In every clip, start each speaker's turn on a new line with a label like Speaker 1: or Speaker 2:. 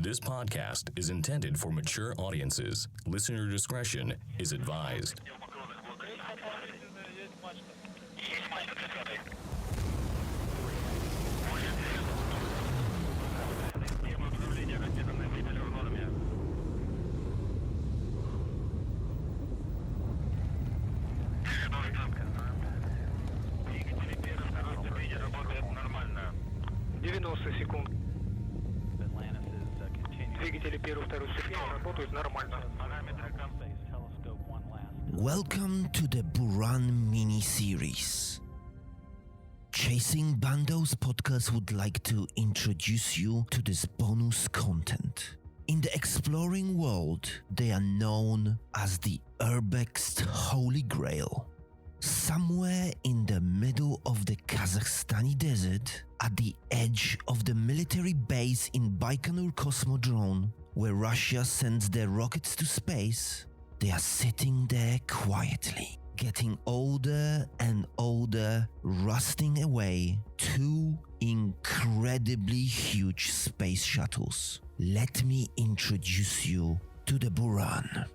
Speaker 1: This podcast is intended for mature audiences. Listener discretion is advised.
Speaker 2: Welcome to the Buran mini-series. Chasing Bandos Podcast would like to introduce you to this bonus content. In the exploring world, they are known as the Urbex's Holy Grail. Somewhere in the middle of the Kazakhstani desert, at the edge of the military base in Baikonur Cosmodrome, where Russia sends their rockets to space, they are sitting there quietly, getting older and older, rusting away, two incredibly huge space shuttles. Let me introduce you to the Buran.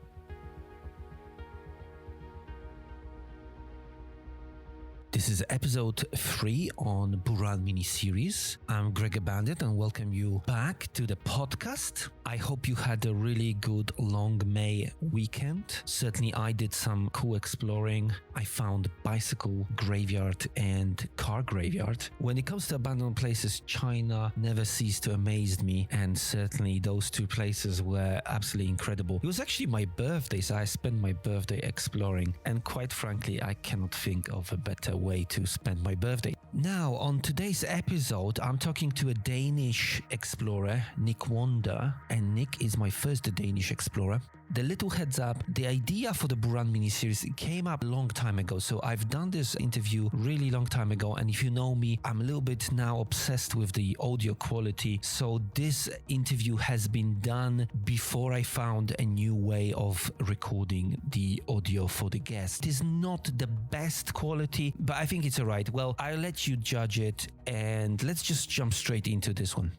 Speaker 2: This is episode 3 on Buran mini-series. I'm Gregor Bandit and welcome you back to the podcast. I hope you had a really good long May weekend. Certainly I did some cool exploring. I found bicycle graveyard and car graveyard. When it comes to abandoned places, China never ceased to amaze me, and certainly those two places were absolutely incredible. It was actually my birthday, so I spent my birthday exploring, and quite frankly I cannot think of a better way to spend my birthday. Now, on today's episode, I'm talking to a Danish explorer, Nick Wander, and Nick is my first Danish explorer. The little heads up, the idea for the Buran mini-series came up a long time ago. So I've done this interview really long time ago. And if you know me, I'm a little bit now obsessed with the audio quality. So this interview has been done before I found a new way of recording the audio for the guest. It is not the best quality, but I think it's all right. Well, I'll let you judge it, and let's just jump straight into this one.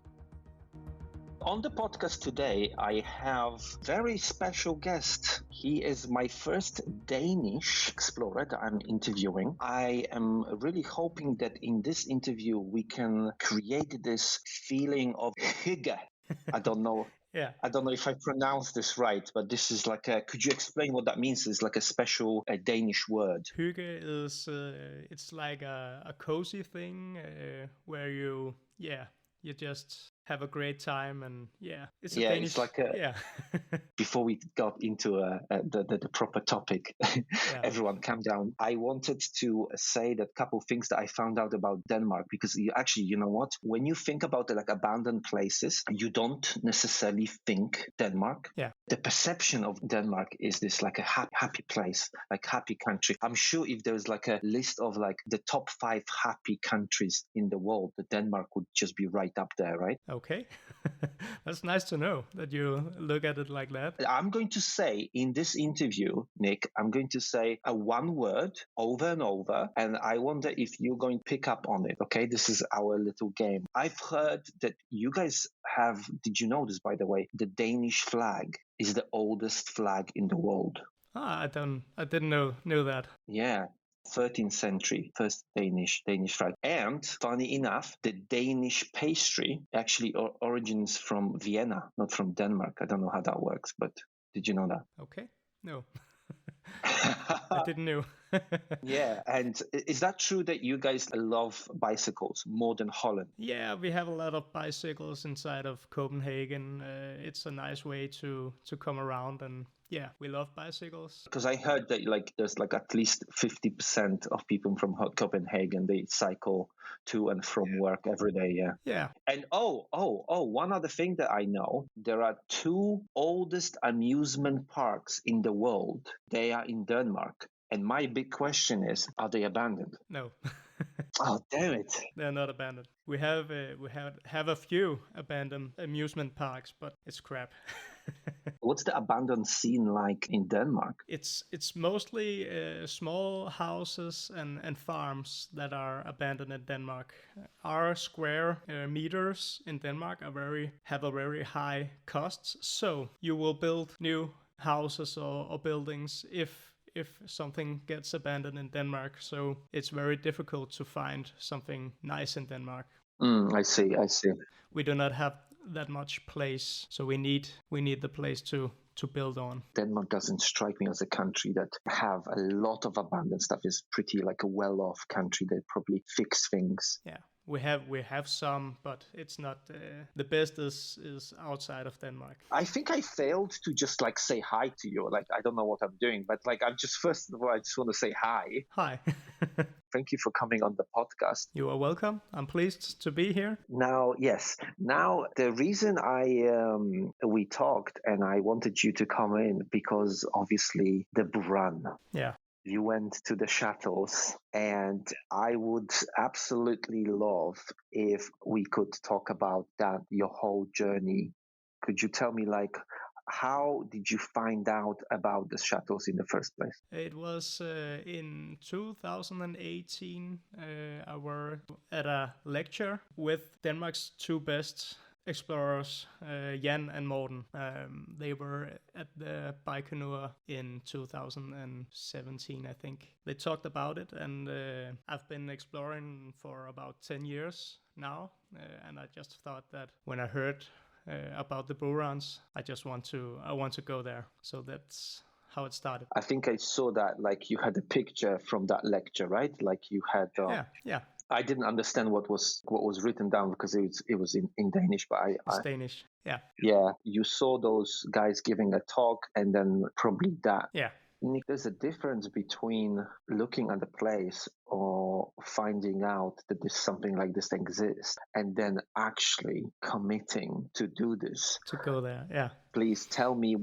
Speaker 2: On the podcast today, I have a very special guest. He is my first Danish explorer that I'm interviewing. I am really hoping that in this interview, we can create this feeling of hygge. I don't know.
Speaker 3: Yeah.
Speaker 2: I don't know if I pronounced this right, but this is like could you explain what that means? It's like a special Danish word.
Speaker 3: Hygge is, it's like a cozy thing where you just have a great time, and it's a Danish.
Speaker 2: It's like before we got into the proper topic, everyone calm down. I wanted to say that couple things that I found out about Denmark, because you know what? When you think about like abandoned places, you don't necessarily think Denmark.
Speaker 3: Yeah.
Speaker 2: The perception of Denmark is this like a happy place, like happy country. I'm sure if there's like a list of like the top 5 happy countries in the world, that Denmark would just be right up there, right?
Speaker 3: Okay. That's nice to know that you look at it like that.
Speaker 2: I'm going to say in this interview, Nick, I'm going to say a one word over and over, and I wonder if you're going to pick up on it. Okay, this is our little game. I've heard that you guys have, did you know this, by the way, the Danish flag is the oldest flag in the world.
Speaker 3: I didn't know that.
Speaker 2: Yeah. 13th century, first Danish flag. And funny enough, the Danish pastry actually origins from Vienna, not from Denmark. I don't know how that works, but did you know that?
Speaker 3: Okay. No. I didn't know.
Speaker 2: Yeah, and is that true that you guys love bicycles more than Holland?
Speaker 3: Yeah, we have a lot of bicycles inside of Copenhagen. It's a nice way to come around, and yeah, we love bicycles.
Speaker 2: Because I heard that like there's like at least 50% of people from Copenhagen, they cycle to and from work every day. Yeah.
Speaker 3: Yeah.
Speaker 2: And one other thing that I know, there are 2 oldest amusement parks in the world. They are in Denmark. And my big question is, are they abandoned?
Speaker 3: No.
Speaker 4: Oh, damn it.
Speaker 3: They're not abandoned. We have a few abandoned amusement parks, but it's crap.
Speaker 4: What's the abandoned scene like in Denmark?
Speaker 3: It's mostly small houses and farms that are abandoned in Denmark. Our square meters in Denmark have a very high cost, so you will build new houses or buildings if something gets abandoned in Denmark. So it's very difficult to find something nice in Denmark.
Speaker 4: I see.
Speaker 3: We do not have that much place, so we need the place to build on.
Speaker 4: Denmark doesn't strike me as a country that have a lot of abandoned stuff. It's pretty like a well-off country. They probably fix things.
Speaker 3: Yeah, we have some, but it's not the best is outside of Denmark.
Speaker 4: I think I failed to just like say hi to you. Like, I don't know what I'm doing, but like, I'm just, first of all, I just want to say hi.
Speaker 3: Hi.
Speaker 4: Thank you for coming on the podcast.
Speaker 3: You are welcome. I'm pleased to be here.
Speaker 4: Now, yes. Now, the reason we talked and I wanted you to come in because obviously the Buran.
Speaker 3: Yeah.
Speaker 4: You went to the shuttles, and I would absolutely love if we could talk about that, your whole journey. Could you tell me, like, how did you find out about the shuttles in the first place?
Speaker 3: It was in 2018. I were at a lecture with Denmark's two best explorers, Jan and Morten. They were at the Baikonur in 2017, I think. They talked about it, and I've been exploring for about 10 years now, and I just thought that when I heard about the Burans, I want to go there. So that's how it started.
Speaker 4: I think I saw that, like, you had a picture from that lecture, right? Like you had.
Speaker 3: Yeah.
Speaker 4: I didn't understand what was written down because it was in Danish, but
Speaker 3: It's Danish. Yeah.
Speaker 4: Yeah, you saw those guys giving a talk, and then probably that.
Speaker 3: Yeah.
Speaker 4: Nick, there's a difference between looking at the place or finding out that there's something like this exists and then actually committing to do this.
Speaker 3: To go there, yeah.
Speaker 4: Please tell me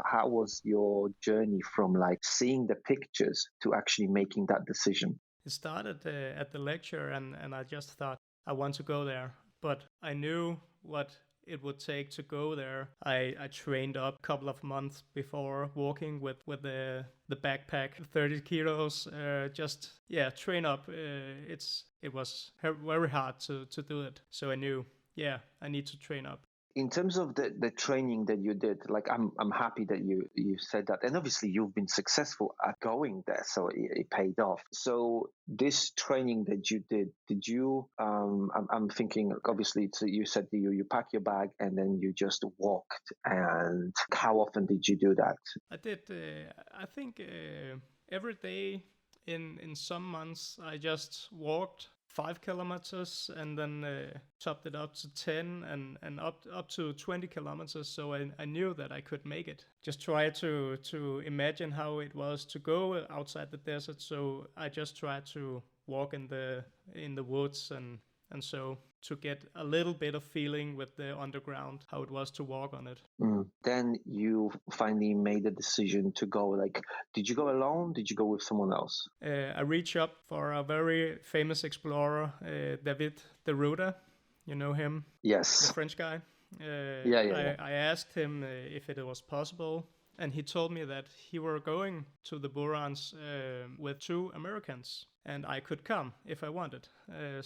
Speaker 4: how was your journey from like seeing the pictures to actually making that decision?
Speaker 3: It started at the lecture, and I just thought, I want to go there. But I knew what it would take to go there. I trained up a couple of months before walking with the backpack, 30 kilos, train up. It was very hard to do it. So I knew, I need to train up.
Speaker 4: In terms of the training that you did, like I'm happy that you said that, and obviously you've been successful at going there, so it paid off. So this training that you did you? I'm thinking obviously. So you said you pack your bag and then you just walked. And how often did you do that?
Speaker 3: I did. I think every day. In some months, I just walked 5 kilometers and then topped it up to 10 and up to 20 kilometers. So I knew that I could make it. Just try to imagine how it was to go outside the desert. So I just tried to walk in the woods and so to get a little bit of feeling with the underground, how it was to walk on it.
Speaker 4: Then you finally made the decision to go. Like, did you go alone? Did you go with someone else?
Speaker 3: I reached up for a very famous explorer, David de Ruda. You know him?
Speaker 4: Yes.
Speaker 3: The French guy.
Speaker 4: Yeah.
Speaker 3: I asked him if it was possible, and he told me that he were going to the Burans with 2 Americans, and I could come if I wanted. I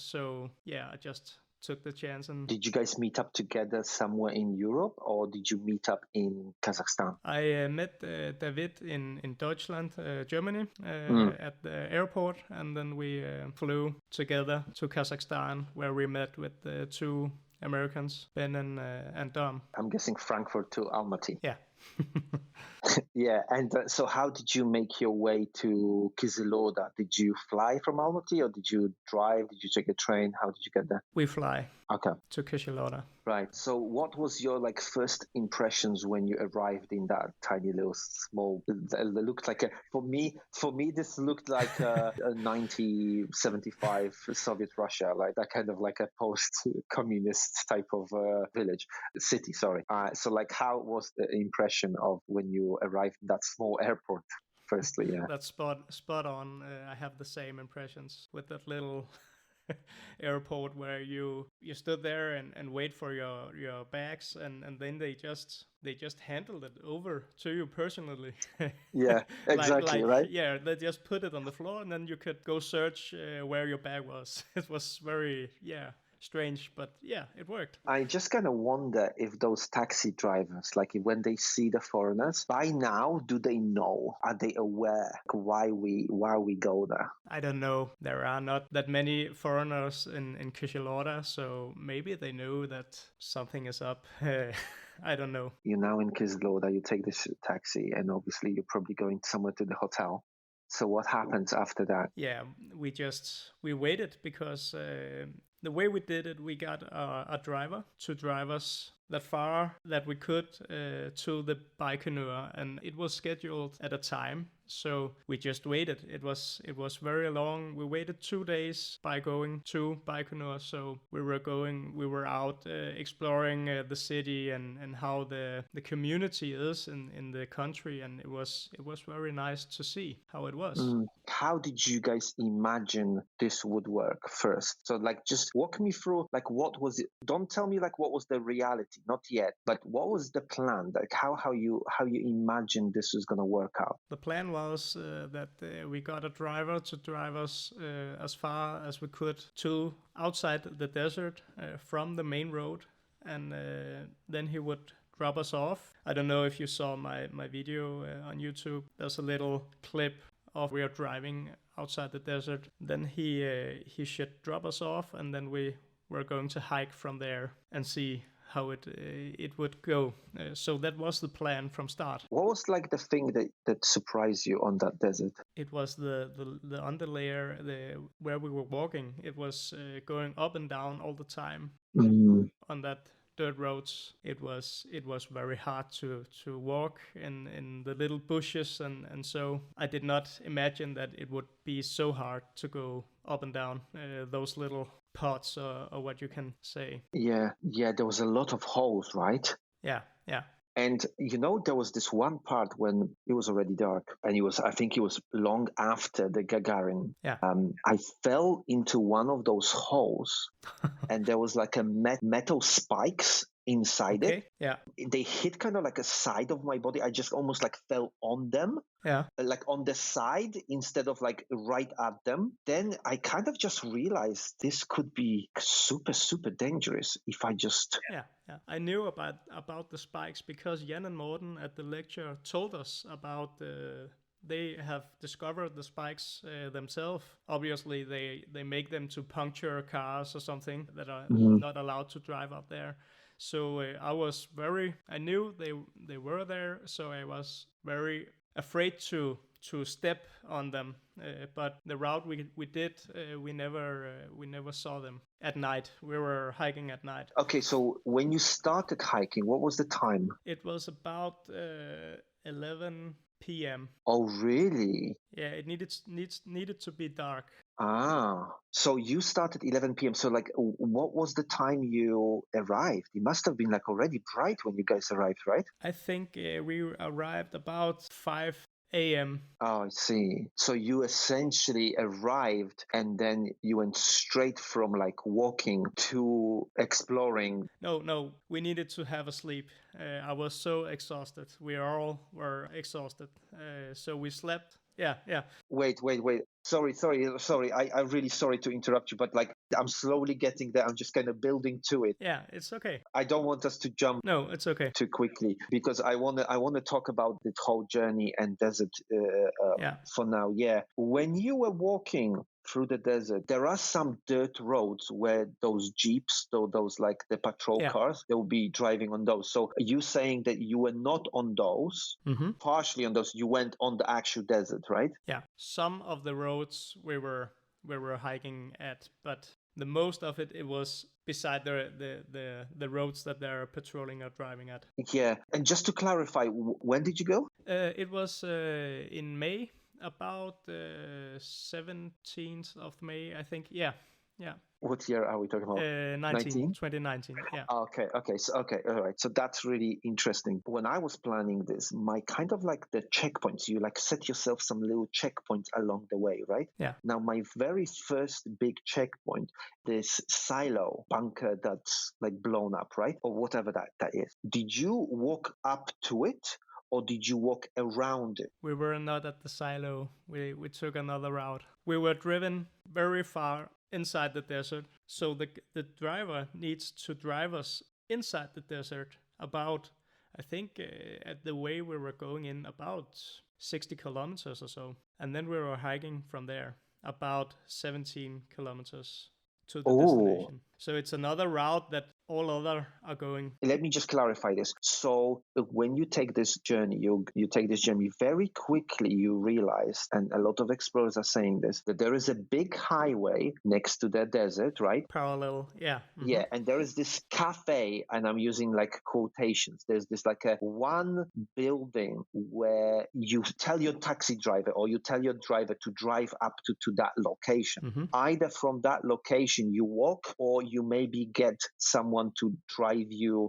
Speaker 3: just took the chance. And
Speaker 4: did you guys meet up together somewhere in Europe, or did you meet up in Kazakhstan?
Speaker 3: I met David in Deutschland, Germany, at the airport, and then we flew together to Kazakhstan, where we met with the 2 Americans, Ben and Dom.
Speaker 4: I'm guessing Frankfurt to Almaty.
Speaker 3: Yeah.
Speaker 4: Yeah, and so how did you make your way to Kizilorda? Did you fly from Almaty or did you drive? Did you take a train? How did you get there?
Speaker 3: We fly.
Speaker 4: Okay.
Speaker 3: To Kizilorda.
Speaker 4: Right. So what was your first impressions when you arrived in that tiny little small, it looked like for me this looked like a 1975 Soviet Russia, like that kind of like a post-communist type of city, sorry. So how was the impression of when you arrived in that small airport? Firstly, yeah.
Speaker 3: That's spot on. I have the same impressions with that little airport where you stood there and wait for your bags, and then they just handled it over to you personally.
Speaker 4: Yeah, exactly, right?
Speaker 3: Yeah, they just put it on the floor, and then you could go search where your bag was. It was very strange, but yeah, it worked.
Speaker 4: I just kind of wonder if those taxi drivers, like when they see the foreigners, by now, do they know? Are they aware why we go there?
Speaker 3: I don't know. There are not that many foreigners in Kishilora, so maybe they know that something is up. I don't know.
Speaker 4: You're now in Kisloda, you take this taxi, and obviously you're probably going somewhere to the hotel. So what happens after that?
Speaker 3: Yeah, we waited because the way we did it, we got a driver to drive us that far that we could to the Baikonur, and it was scheduled at a time. So we just waited. It was very long. We waited 2 days by going to Baikonur. So we were out exploring the city and how the community is in the country, and it was very nice to see how it was.
Speaker 4: How did you guys imagine this would work first? So like just walk me through like what was it? Don't tell me like what was the reality, not yet, but what was the plan? Like how you imagined this was gonna work out?
Speaker 3: The plan was that we got a driver to drive us as far as we could to outside the desert from the main road, and then he would drop us off. I don't know if you saw my video on YouTube. There's a little clip of we are driving outside the desert. Then he should drop us off, and then we were going to hike from there and see how it would go. So that was the plan from start.
Speaker 4: What was like the thing that surprised you on that desert?
Speaker 3: It was the underlayer, where we were walking. It was going up and down all the time. On that dirt roads, it was very hard to walk in the little bushes, and so I did not imagine that it would be so hard to go up and down those little pots, or what you can say.
Speaker 4: Yeah, there was a lot of holes, right?
Speaker 3: Yeah.
Speaker 4: And there was this one part when it was already dark, and I think it was long after the Gagarin.
Speaker 3: Yeah.
Speaker 4: I fell into one of those holes, and there was like a metal spikes inside it.
Speaker 3: Yeah.
Speaker 4: They hit kind of like a side of my body. I just almost like fell on them.
Speaker 3: Yeah.
Speaker 4: Like on the side instead of like right at them. Then I kind of just realized this could be super, super dangerous if I just...
Speaker 3: Yeah. I knew about the spikes because Jan and Morten at the lecture told us about they have discovered the spikes themselves. Obviously, they make them to puncture cars or something that are not allowed to drive up there. So I knew they were there, so I was very afraid to step on them. But the route we did, we never saw them at night. We were hiking at night.
Speaker 4: Okay, so when you started hiking, what was the time?
Speaker 3: It was about 11 p.m.
Speaker 4: Oh, really?
Speaker 3: Yeah, it needed to be dark.
Speaker 4: So you started 11 p.m. So like, what was the time you arrived? It must have been like already bright when you guys arrived, right?
Speaker 3: I think we arrived about 5 a.m.
Speaker 4: Oh, I see. So you essentially arrived and then you went straight from like walking to exploring.
Speaker 3: No, we needed to have a sleep. I was so exhausted. We all were exhausted. So we slept. Yeah.
Speaker 4: Wait. Sorry. I'm really sorry to interrupt you, but like I'm slowly getting there. I'm just kind of building to it.
Speaker 3: Yeah, it's okay.
Speaker 4: I don't want us to jump.
Speaker 3: No, it's okay.
Speaker 4: Too quickly because I want to talk about the whole journey and desert for now. Yeah. When you were walking through the desert, there are some dirt roads where those jeeps, those like the patrol cars, they will be driving on those. So are you saying that you were not on those, partially on those, you went on the actual desert, right?
Speaker 3: Yeah. Some of the roads we were hiking at, but the most of it was beside the roads that they're patrolling or driving at.
Speaker 4: Yeah. And just to clarify, when did you go?
Speaker 3: It was in May. About 17th of May, I think. Yeah, Yeah.
Speaker 4: What year are we talking about?
Speaker 3: 2019. Yeah.
Speaker 4: Okay, all right. So that's really interesting. When I was planning this, my kind of like the checkpoints, you like set yourself some little checkpoints along the way, right?
Speaker 3: Yeah.
Speaker 4: Now, my very first big checkpoint, this silo bunker that's like blown up, right? Or whatever that is. Did you walk up to it? Or did you walk around it?
Speaker 3: We were not at the silo. We took another route. We were driven very far inside the desert. So the driver needs to drive us inside the desert about, I think, at the way we were going in, about 60 kilometers or so. And then we were hiking from there about 17 kilometers to the destination. So it's another route that all other are going.
Speaker 4: Let me just clarify this. So when you take this journey, you take this journey very quickly, you realize, and a lot of explorers are saying this, that there is a big highway next to the desert, right?
Speaker 3: Parallel, yeah. Mm-hmm.
Speaker 4: Yeah, and there is this cafe, and I'm using like quotations. There's this like a one building where you tell your taxi driver or you tell your driver to drive up to that location.
Speaker 3: Mm-hmm.
Speaker 4: Either from that location you walk, or you maybe get someone to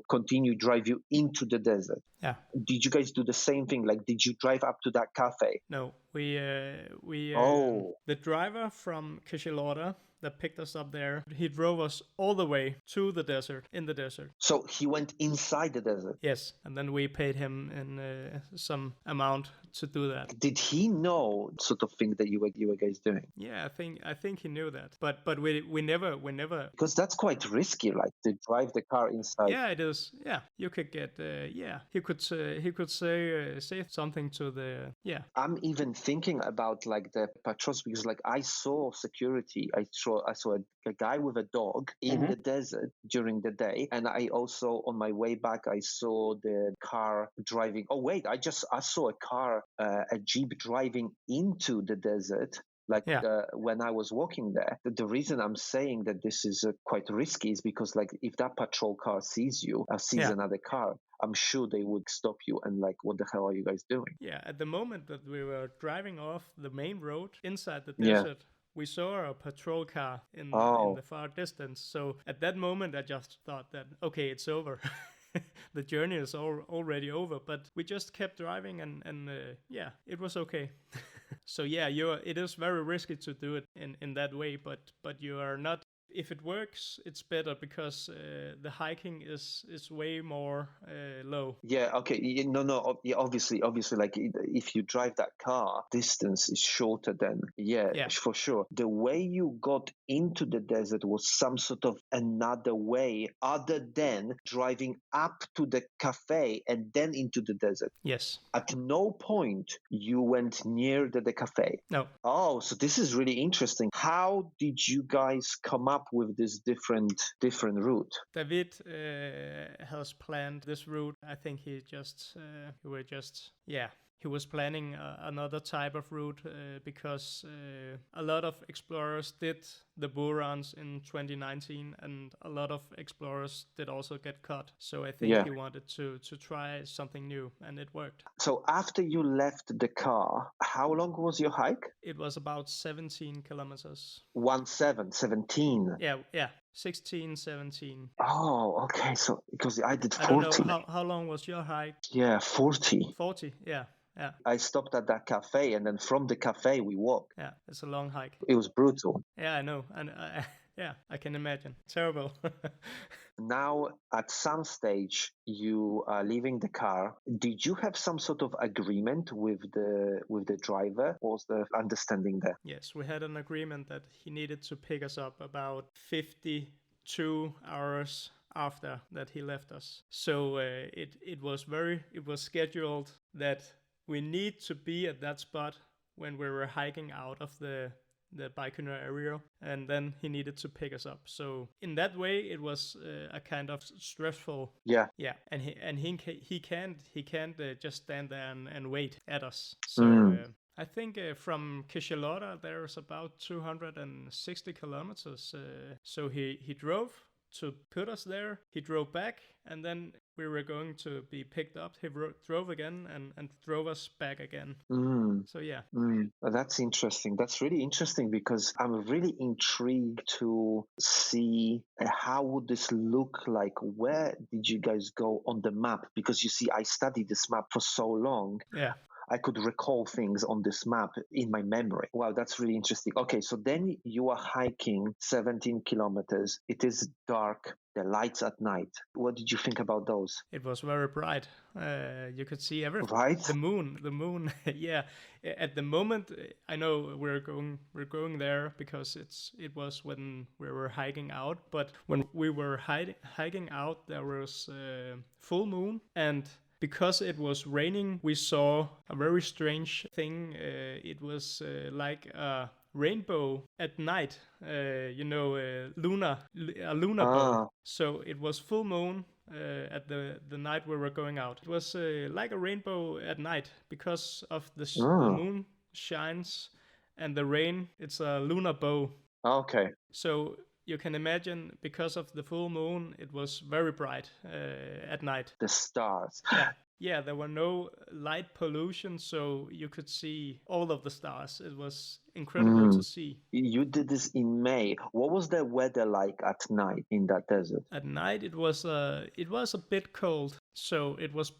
Speaker 4: continue drive you into the desert.
Speaker 3: Yeah.
Speaker 4: Did you guys do the same thing? Like, did you drive up to that cafe?
Speaker 3: No, we the driver from Kishilorda that picked us up there, he drove us all the way to the desert, in the desert.
Speaker 4: So he went inside the desert?
Speaker 3: Yes, and then we paid him in some amount to do that.
Speaker 4: Did he know sort of thing that you were guys doing?
Speaker 3: Yeah, I think he knew that. But we never
Speaker 4: because that's quite risky, like to drive the car inside.
Speaker 3: Yeah, it is. Yeah, you could get he could say something to the
Speaker 4: I'm even thinking about like the patrols, because like I saw security. I saw a guy with a dog in the desert during the day, and I also on my way back I saw the car driving. Oh wait, I saw a car, a jeep driving into the desert. When I was walking there, the reason I'm saying that this is quite risky is because like if that patrol car sees you, sees another car, I'm sure they would stop you and like, what the hell are you guys doing?
Speaker 3: Yeah, at the moment that we were driving off the main road inside the desert, we saw a patrol car in the far distance. So at that moment, I just thought that, okay, it's over. The journey is already over. But we just kept driving and it was okay. So yeah, it is very risky to do it in that way, but you are not. If it works, it's better because the hiking is way more low.
Speaker 4: Yeah, okay. No. Obviously, like if you drive that car, distance is shorter than, for sure. The way you got into the desert was some sort of another way other than driving up to the cafe and then into the desert.
Speaker 3: Yes.
Speaker 4: At no point you went near the cafe.
Speaker 3: No.
Speaker 4: Oh, so this is really interesting. How did you guys come up with this different route?
Speaker 3: David has planned this route. I think he was planning another type of route because a lot of explorers did the Burans in 2019, and a lot of explorers did also get caught. So I think he wanted to try something new, and it worked.
Speaker 4: So after you left the car, how long was your hike?
Speaker 3: It was about 17 kilometers.
Speaker 4: 17?
Speaker 3: Yeah. 16, 17.
Speaker 4: Oh, okay. So because I did 40.
Speaker 3: I don't know, how long was your hike?
Speaker 4: Yeah, 40.
Speaker 3: 40, yeah.
Speaker 4: I stopped at that cafe, and then from the cafe we walked.
Speaker 3: Yeah, it's a long hike.
Speaker 4: It was brutal.
Speaker 3: Yeah, I know. And I can imagine. Terrible.
Speaker 4: Now, at some stage, you are leaving the car. Did you have some sort of agreement with the driver? What was the understanding there?
Speaker 3: Yes, we had an agreement that he needed to pick us up about 52 hours after that he left us. So it was scheduled that we need to be at that spot when we were hiking out of the Baikonur area, and then he needed to pick us up. So in that way, it was a kind of stressful.
Speaker 4: Yeah.
Speaker 3: And he can't just stand there and wait at us. So I think from Kishilorda there's about 260 kilometers. So he drove to put us there. He drove back, and then we were going to be picked up, he drove again and drove us back again. So yeah.
Speaker 4: That's interesting. That's really interesting because I'm really intrigued to see how would this look like. Where did you guys go on the map? Because you see, I studied this map for so long.
Speaker 3: Yeah.
Speaker 4: I could recall things on this map in my memory. Wow, that's really interesting. Okay, so then you are hiking 17 kilometers. It is dark. The lights at night. What did you think about those?
Speaker 3: It was very bright. You could see everything.
Speaker 4: Right?
Speaker 3: The moon. Yeah. At the moment, I know we're going there because it was when we were hiking out. But when we were hiking out, there was full moon, and because it was raining, we saw a very strange thing. It was like a rainbow at night, a lunar bow. So it was full moon at the night we were going out. It was like a rainbow at night because of the moon shines and the rain. It's a lunar bow.
Speaker 4: Okay.
Speaker 3: So you can imagine, because of the full moon, it was very bright at night.
Speaker 4: The stars.
Speaker 3: Yeah, there were no light pollution, so you could see all of the stars. It was incredible to see.
Speaker 4: You did this in May. What was the weather like at night in that desert?
Speaker 3: At night, it was a bit cold, so it was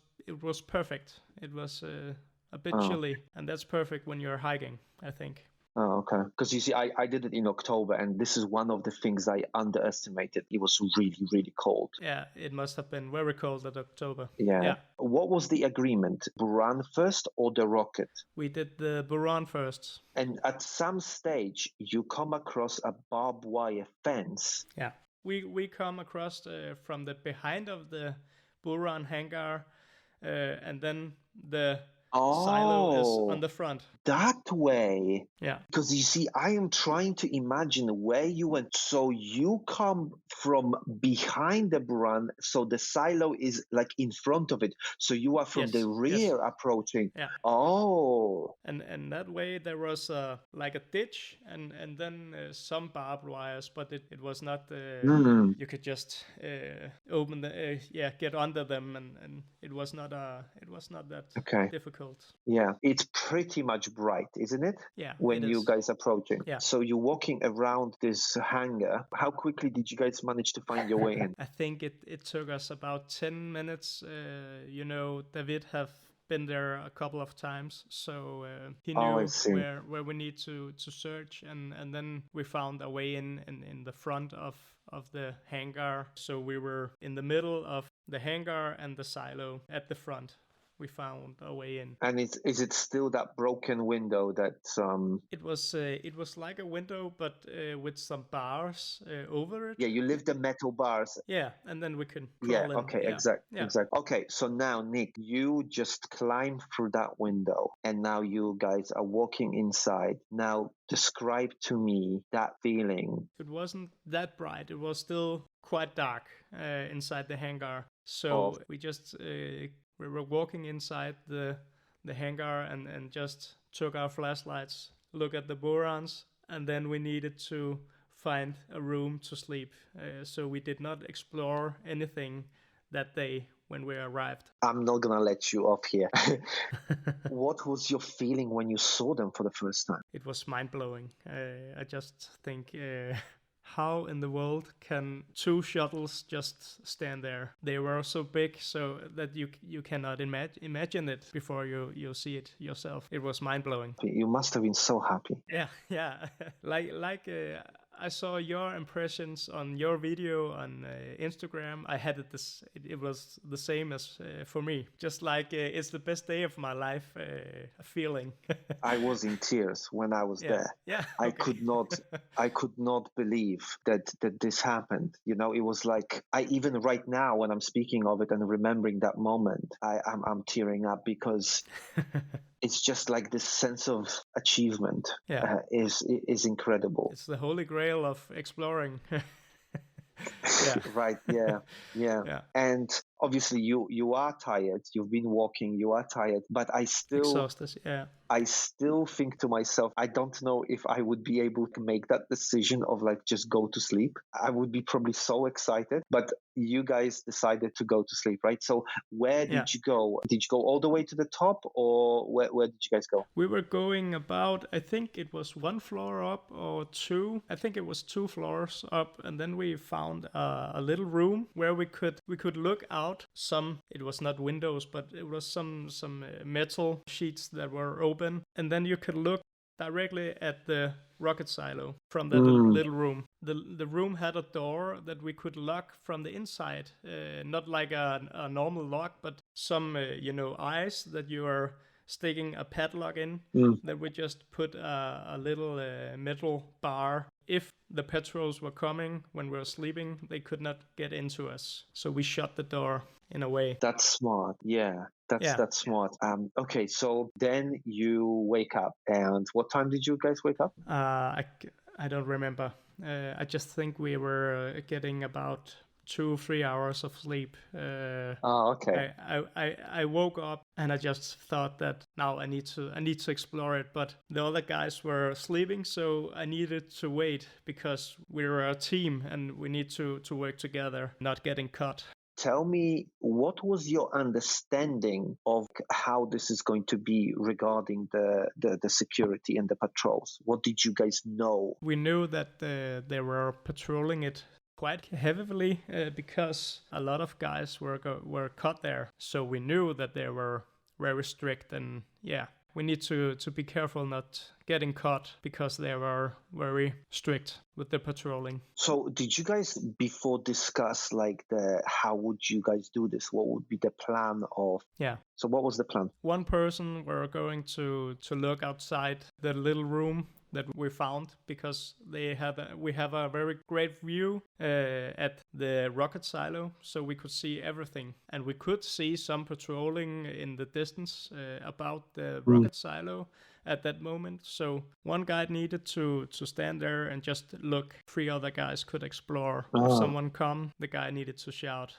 Speaker 3: perfect. It was a bit chilly, and that's perfect when you're hiking, I think.
Speaker 4: Oh, okay. Because you see, I did it in October, and this is one of the things I underestimated. It was really, really cold.
Speaker 3: Yeah, it must have been very cold at October.
Speaker 4: Yeah. What was the agreement? Buran first or the rocket?
Speaker 3: We did the Buran first.
Speaker 4: And at some stage, you come across a barbed wire fence.
Speaker 3: Yeah. We come across from the behind of the Buran hangar, and then the silo is on the front.
Speaker 4: That way.
Speaker 3: Yeah.
Speaker 4: Because you see, I am trying to imagine where you went. So you come from behind the Buran, so the silo is like in front of it. So you are from the rear approaching.
Speaker 3: Yeah.
Speaker 4: Oh.
Speaker 3: And that way there was like a ditch and then some barbed wires, but it was not. You could just open the get under them, and it was not that difficult.
Speaker 4: Yeah, it's pretty much bright, isn't it?
Speaker 3: Yeah.
Speaker 4: When you guys approaching.
Speaker 3: Yeah.
Speaker 4: So you're walking around this hangar. How quickly did you guys manage to find your way in?
Speaker 3: I think it took us about 10 minutes. David have been there a couple of times, so he knew where we need to search, and then we found a way in the front of the hangar. So we were in the middle of the hangar and the silo at the front. We found a way in.
Speaker 4: And is it still that broken window that
Speaker 3: It was like a window, but with some bars over it.
Speaker 4: Yeah, you lift the metal bars.
Speaker 3: Yeah, and then we can crawl in.
Speaker 4: Okay, exactly. Okay, so now Nick, you just climb through that window, and now you guys are walking inside. Now describe to me that feeling.
Speaker 3: It wasn't that bright. It was still quite dark inside the hangar. So we just we were walking inside the hangar and just took our flashlights, look at the Burans, and then we needed to find a room to sleep. So we did not explore anything that day when we arrived.
Speaker 4: I'm not gonna let you off here. What was your feeling when you saw them for the first time?
Speaker 3: It was mind-blowing. I just think... how in the world can two shuttles just stand there? They were so big so that you cannot imagine it before you see it yourself. It was mind-blowing.
Speaker 4: You must have been so happy.
Speaker 3: Yeah. like I saw your impressions on your video on Instagram. I had it was the same as for me. Just like it's the best day of my life feeling.
Speaker 4: I was in tears when I was there.
Speaker 3: Yeah.
Speaker 4: I could not believe that this happened. You know, it was like even right now when I'm speaking of it and remembering that moment, I'm tearing up because it's just like this sense of achievement is incredible.
Speaker 3: It's the holy grail of exploring.
Speaker 4: Right. Yeah. And obviously you are tired. You've been walking. You are tired, but
Speaker 3: Exhausted, yeah.
Speaker 4: I still think to myself, I don't know if I would be able to make that decision of like just go to sleep. I would be probably so excited, but you guys decided to go to sleep, right? So where
Speaker 3: Yeah.
Speaker 4: did you go? Did you go all the way to the top, or where did you guys go?
Speaker 3: We were going about, I think it was one floor up or two. I think it was 2 floors up, and then we found a little room where we could look out. It was not windows, but it was some metal sheets that were open, and then you could look directly at the rocket silo from that little room. The room had a door that we could lock from the inside, not like a normal lock, but some eyes that you are sticking a padlock in. That we just put a little metal bar. If the patrols were coming when we were sleeping, they could not get into us. So we shut the door in a way.
Speaker 4: That's smart. Yeah. That's smart. Okay, so then you wake up, and what time did you guys wake up?
Speaker 3: I don't remember. I just think we were getting about 2-3 hours of sleep.
Speaker 4: Okay.
Speaker 3: I woke up and I just thought that now I need to explore it, but the other guys were sleeping, so I needed to wait because we were a team and we need to work together, not getting caught.
Speaker 4: Tell me, what was your understanding of how this is going to be regarding the security and the patrols? What did you guys know?
Speaker 3: We knew that they were patrolling it quite heavily because a lot of guys were caught there. So we knew that they were very strict, and we need to be careful not getting caught because they were very strict with the patrolling.
Speaker 4: So did you guys before discuss like how would you guys do this? What would be the plan of?
Speaker 3: Yeah.
Speaker 4: So what was the plan?
Speaker 3: One person were going to look outside the little room that we found, because we have a very great view at the rocket silo, so we could see everything, and we could see some patrolling in the distance about the rocket silo at that moment. So one guy needed to stand there and just look. 3 other guys could explore. If someone come, the guy needed to shout.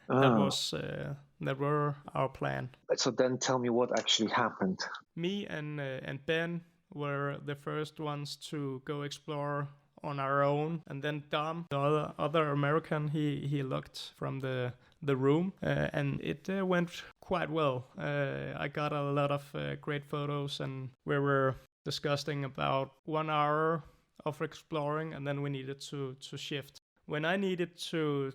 Speaker 3: That were our plan.
Speaker 4: So then tell me what actually happened.
Speaker 3: Me and Ben were the first ones to go explore on our own, and then Dom, the other American, he looked from the room, and it went quite well. I got a lot of great photos, and we were discussing about 1 hour of exploring, and then we needed to shift. When I needed to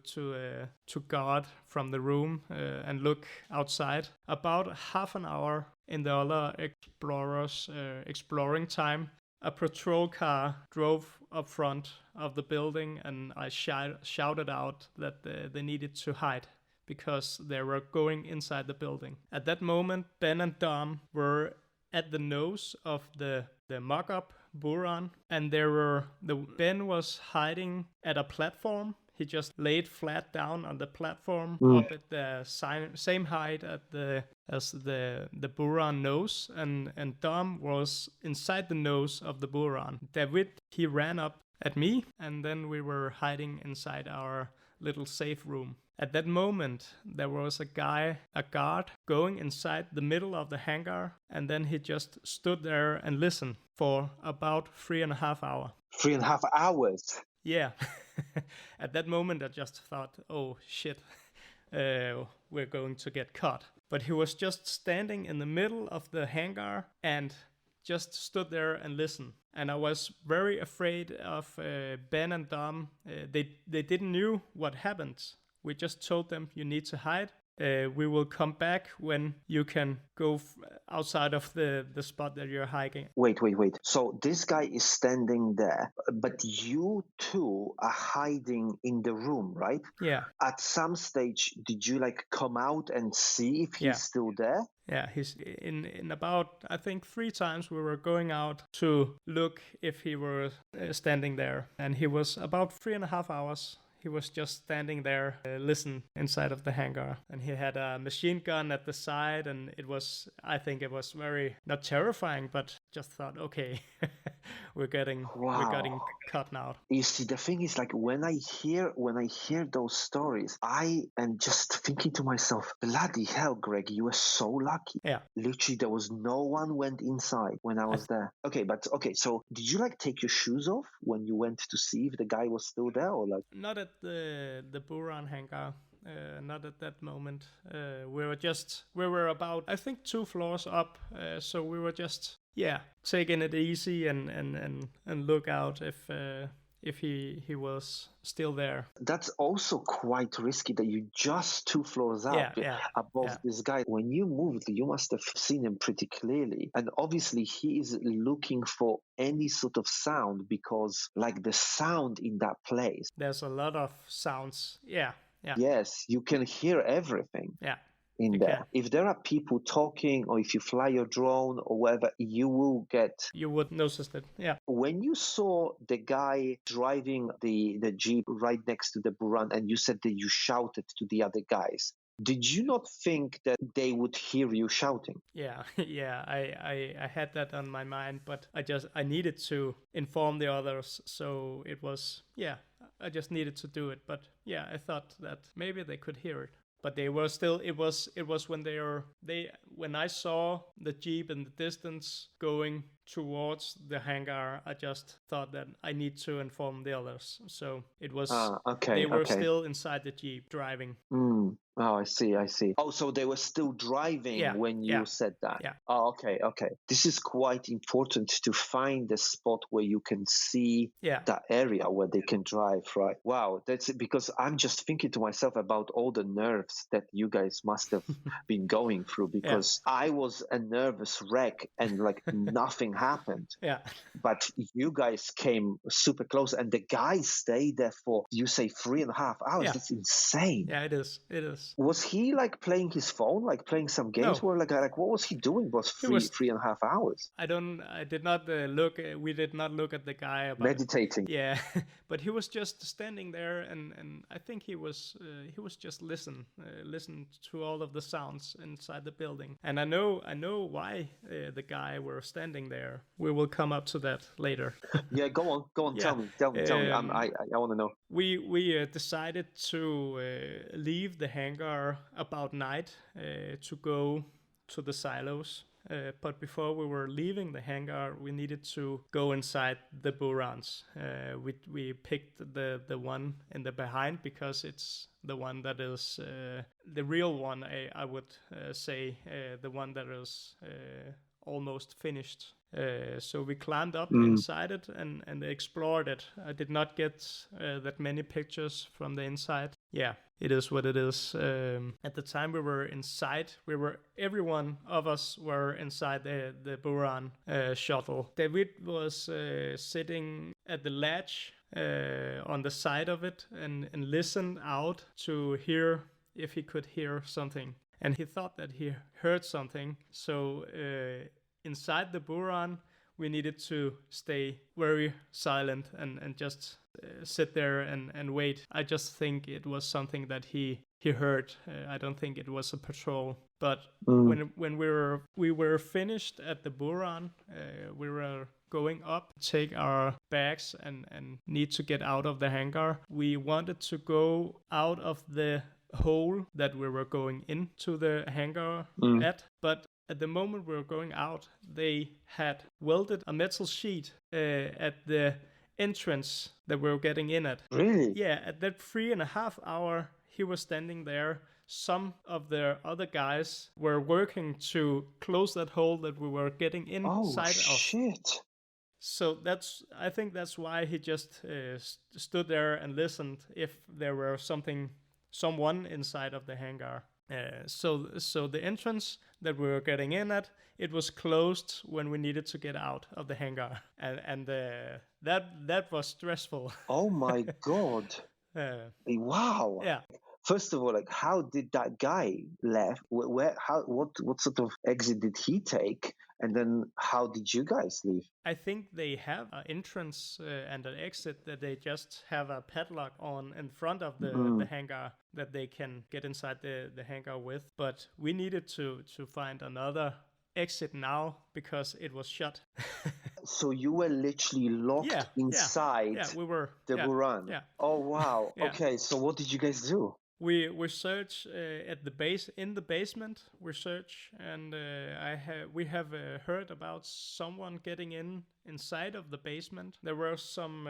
Speaker 3: guard from the room and look outside, about half an hour in the other explorers' exploring time, a patrol car drove up front of the building, and I shouted out that they needed to hide because they were going inside the building. At that moment, Ben and Dom were at the nose of the mock-up Buran, and Ben was hiding at a platform. He just laid flat down on the platform up at the same height as the Buran nose, and Dom was inside the nose of the Buran. David, he ran up at me, and then we were hiding inside our little safe room. At that moment, there was a guard, going inside the middle of the hangar, and then he just stood there and listened for about 3.5 hours.
Speaker 4: 3.5 hours?
Speaker 3: Yeah. At that moment, I just thought, oh shit, we're going to get caught. But he was just standing in the middle of the hangar and just stood there and listened. And I was very afraid of Ben and Dom. They didn't know what happened. We just told them, you need to hide. We will come back when you can go outside of the spot that you're hiking.
Speaker 4: Wait. So this guy is standing there, but you two are hiding in the room, right?
Speaker 3: Yeah.
Speaker 4: At some stage, did you like come out and see if he's still there?
Speaker 3: Yeah, he's in about, I think 3 times we were going out to look if he were standing there. And he was about 3.5 hours. He was just standing there, listen inside of the hangar. And he had a machine gun at the side, and I think it was very, not terrifying, but just thought, okay, we're getting
Speaker 4: Wow.
Speaker 3: cut now.
Speaker 4: You see, the thing is, like, when I hear those stories, I am just thinking to myself, bloody hell, Greg, you were so lucky.
Speaker 3: Yeah.
Speaker 4: Literally, there was no one went inside when I was there. Okay, so did you like take your shoes off when you went to see if the guy was still there, or like?
Speaker 3: Not at the Buran hangar. Not at that moment. We were about, I think, 2 floors up. So we were just taking it easy and look out if he was still there.
Speaker 4: That's also quite risky that you just 2 floors up above this guy. When you moved, you must have seen him pretty clearly. And obviously he is looking for any sort of sound, because like the sound in that place.
Speaker 3: There's a lot of sounds. Yeah.
Speaker 4: Yes, you can hear everything.
Speaker 3: Yeah.
Speaker 4: In
Speaker 3: You
Speaker 4: there.
Speaker 3: can.
Speaker 4: If there are people talking, or if you fly your drone or whatever, you will get.
Speaker 3: You would notice it. Yeah.
Speaker 4: When you saw the guy driving the Jeep right next to the Buran, and you said that you shouted to the other guys, did you not think that they would hear you shouting?
Speaker 3: Yeah. I had that on my mind, but I needed to inform the others. So it was, I just needed to do it. But yeah, I thought that maybe they could hear it. But they were still. It was when I saw the Jeep in the distance going towards the hangar, I just thought that I need to inform the others. So it was. They were still inside the Jeep driving.
Speaker 4: Oh, I see. Oh, so they were still driving when you said that?
Speaker 3: Yeah.
Speaker 4: Oh, okay. This is quite important to find a spot where you can see that area where they can drive, right? Wow, that's it, because I'm just thinking to myself about all the nerves that you guys must have been going through, because I was a nervous wreck and like nothing happened.
Speaker 3: Yeah.
Speaker 4: But you guys came super close, and the guy stayed there for, you say, 3.5 hours.
Speaker 3: Yeah.
Speaker 4: That's insane.
Speaker 3: Yeah, it is.
Speaker 4: Was he like playing his phone, like playing some games?
Speaker 3: No.
Speaker 4: Or like what was he doing? Was 3.5 hours?
Speaker 3: I did not look. We did not look at the guy
Speaker 4: meditating.
Speaker 3: Yeah, but he was just standing there, and I think he was just listen to all of the sounds inside the building. And I know why the guy were standing there. We will come up to that later.
Speaker 4: Yeah, go on.
Speaker 3: Yeah.
Speaker 4: Tell me. I want to know.
Speaker 3: We decided to leave the hangar about night to go to the silos. But before we were leaving the hangar, we needed to go inside the Burans. We picked the one in the behind because it's the one that is the real one. I would say the one that is almost finished. So we climbed up inside it and explored it. I did not get that many pictures from the inside. Yeah, it is what it is. At the time we were inside, every one of us were inside the Buran shuttle. David was sitting at the latch on the side of it and listened out to hear if he could hear something. And he thought that he heard something. So inside the Buran, we needed to stay very silent and just sit there and wait. I just think it was something that he heard. I don't think it was a patrol. But when we were finished at the Buran, we were going up, take our bags and need to get out of the hangar. We wanted to go out of the hole that we were going into the hangar at, but at the moment we were going out, they had welded a metal sheet at the entrance that we were getting in at.
Speaker 4: Really?
Speaker 3: Yeah, at that 3.5 hour, he was standing there. Some of the other guys were working to close that hole that we were getting inside of.
Speaker 4: Oh, shit.
Speaker 3: So I think that's why he just stood there and listened if there were someone inside of the hangar. So the entrance that we were getting in at, it was closed when we needed to get out of the hangar, and that was stressful.
Speaker 4: Oh my god! Wow.
Speaker 3: Yeah.
Speaker 4: First of all, like, how did that guy left? What sort of exit did he take? And then how did you guys leave?
Speaker 3: I think they have an entrance and an exit that they just have a padlock on in front of the hangar that they can get inside the hangar with. But we needed to find another exit now because it was shut.
Speaker 4: So you were literally locked inside
Speaker 3: we were
Speaker 4: the Buran.
Speaker 3: Yeah.
Speaker 4: Oh wow.
Speaker 3: Yeah.
Speaker 4: Okay, so what did you guys do?
Speaker 3: We search at the base in the basement. We search, and we have heard about someone getting inside of the basement. There were some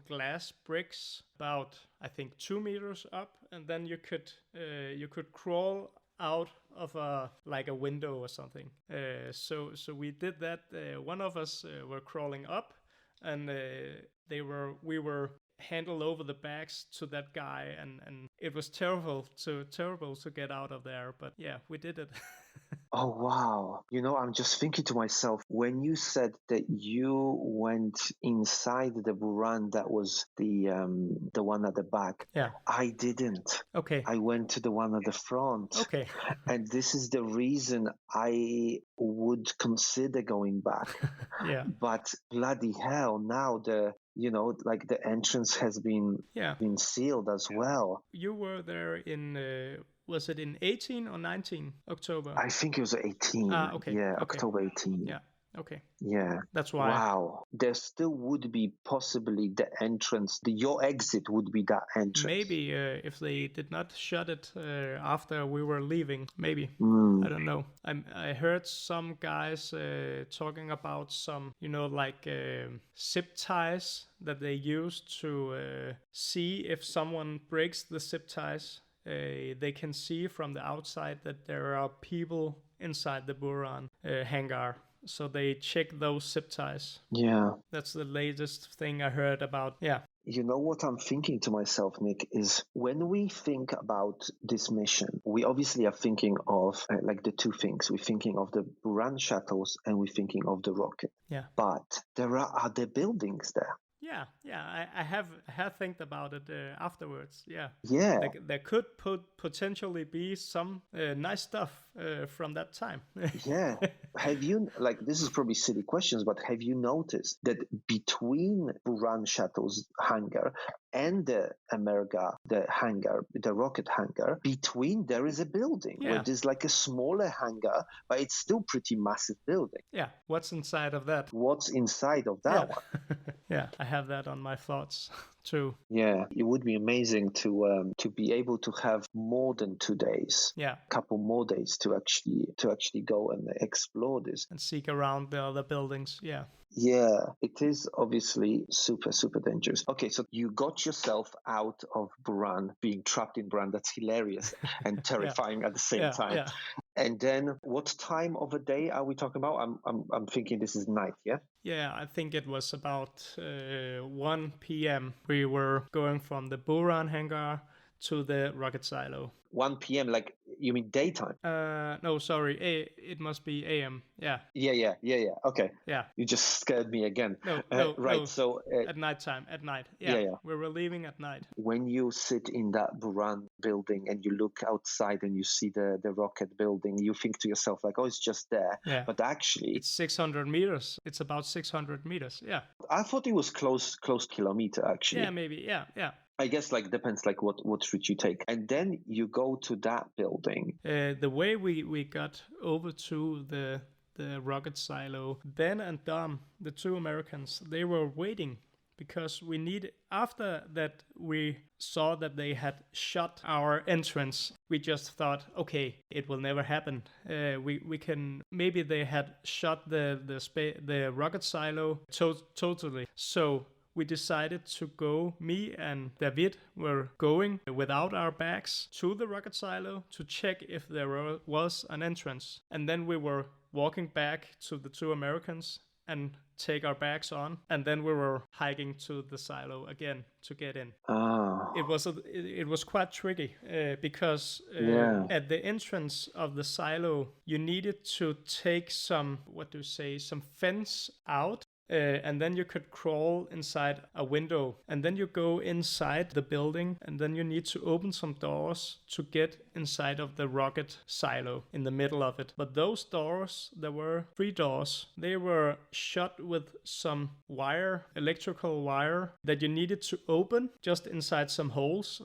Speaker 3: glass bricks about, I think, 2 meters up, and then you could crawl out of a window or something. So we did that. One of us were crawling up, and we were handle over the bags to that guy, and it was terrible to get out of there, but yeah, we did it.
Speaker 4: Oh wow. I'm just thinking to myself, when you said that you went inside the Buran, that was the one at the back.
Speaker 3: Yeah.
Speaker 4: I didn't.
Speaker 3: Okay.
Speaker 4: I went to the one at the front.
Speaker 3: Okay.
Speaker 4: And this is the reason I would consider going back.
Speaker 3: Yeah.
Speaker 4: But bloody hell, now the entrance has been sealed as well.
Speaker 3: You were there in was it in 18 or 19 October?
Speaker 4: I think it was 18.
Speaker 3: Okay.
Speaker 4: Yeah,
Speaker 3: Okay.
Speaker 4: October 18.
Speaker 3: Yeah. Okay.
Speaker 4: Yeah.
Speaker 3: That's why.
Speaker 4: Wow. There still would be possibly the entrance. Your exit would be that entrance.
Speaker 3: Maybe if they did not shut it after we were leaving. Maybe. I don't know. I heard some guys talking about some, zip ties that they use to see if someone breaks the zip ties. They can see from the outside that there are people inside the Buran hangar. So they check those zip ties.
Speaker 4: Yeah.
Speaker 3: That's the latest thing I heard about. Yeah.
Speaker 4: You know what I'm thinking to myself, Nick, is when we think about this mission, we obviously are thinking of the two things. We're thinking of the Buran shuttles and we're thinking of the rocket.
Speaker 3: Yeah.
Speaker 4: But there are other buildings there.
Speaker 3: Yeah. I have think about it afterwards. Yeah.
Speaker 4: Yeah.
Speaker 3: There could potentially be some nice stuff from that time.
Speaker 4: Yeah. Have you, this is probably silly questions, but have you noticed that between Buran Shuttle's hangar and the America, the rocket hangar, between there is a building where there's a smaller hangar, but it's still pretty massive building.
Speaker 3: Yeah. What's inside of that?
Speaker 4: What's inside of that one?
Speaker 3: Yeah, I have that on my thoughts too.
Speaker 4: Yeah, it would be amazing to be able to have more than 2 days.
Speaker 3: Yeah,
Speaker 4: a couple more days to actually go and explore this
Speaker 3: and seek around the other buildings. Yeah.
Speaker 4: Yeah, it is obviously super, super dangerous. Okay, so you got yourself out of Buran, being trapped in Buran. That's hilarious and terrifying at the same time.
Speaker 3: Yeah.
Speaker 4: And then what time of a day are we talking about? I'm thinking this is night, yeah?
Speaker 3: Yeah, I think it was about 1 p.m. We were going from the Buran hangar to the rocket silo.
Speaker 4: 1 p.m., you mean daytime?
Speaker 3: No, sorry. It must be a.m. Yeah.
Speaker 4: Yeah. Okay.
Speaker 3: Yeah.
Speaker 4: You just scared me again.
Speaker 3: No.
Speaker 4: Right.
Speaker 3: No.
Speaker 4: So
Speaker 3: at nighttime. At night. Yeah. We were leaving at night.
Speaker 4: When you sit in that Buran building and you look outside and you see the rocket building, you think to yourself oh, it's just there.
Speaker 3: Yeah.
Speaker 4: But actually,
Speaker 3: it's 600 meters. It's about 600 meters. Yeah.
Speaker 4: I thought it was close kilometer actually.
Speaker 3: Yeah, maybe. Yeah.
Speaker 4: I guess depends what route you take. And then you go to that building.
Speaker 3: The way we got over to the rocket silo, Ben and Dom, the two Americans, they were waiting because after that we saw that they had shut our entrance. We just thought, okay, it will never happen. Maybe they had shut the rocket silo totally. So we decided to go, me and David were going without our bags to the rocket silo to check if there was an entrance. And then we were walking back to the two Americans and take our bags on. And then we were hiking to the silo again to get in.
Speaker 4: Oh.
Speaker 3: It was quite tricky because at the entrance of the silo, you needed to take some fence out. And then you could crawl inside a window, and then you go inside the building, and then you need to open some doors to get inside of the rocket silo in the middle of it. But those doors, there were 3 doors. They were shut with some electrical wire that you needed to open just inside some holes,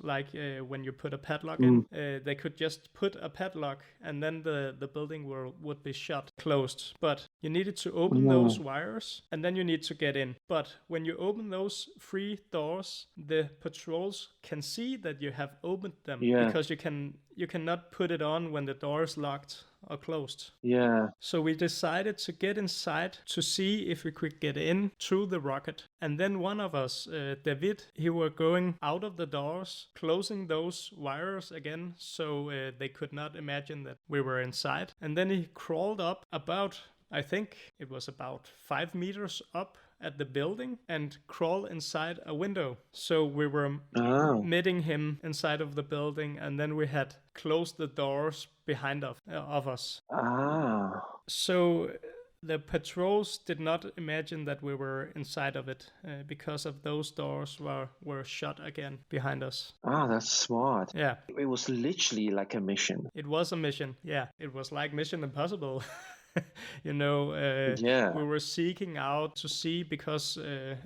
Speaker 3: when you put a padlock in. They could just put a padlock, and then the building would be closed. But you needed to open those wires, and then then you need to get in. But when you open those 3 doors, the patrols can see that you have opened them, because you cannot put it on when the door is locked or closed.
Speaker 4: Yeah.
Speaker 3: So we decided to get inside to see if we could get in through the rocket. And then one of us, David, he were going out of the doors, closing those wires again, so they could not imagine that we were inside. And then he crawled up about, I think it was about 5 meters up at the building, and crawl inside a window. So we were meeting him inside of the building, and then we had closed the doors behind of us. So the patrols did not imagine that we were inside of it, because of those doors were shut again behind us.
Speaker 4: That's smart.
Speaker 3: Yeah.
Speaker 4: It was literally like a mission.
Speaker 3: It was a mission. Yeah. It was like Mission Impossible. We were seeking out to see, because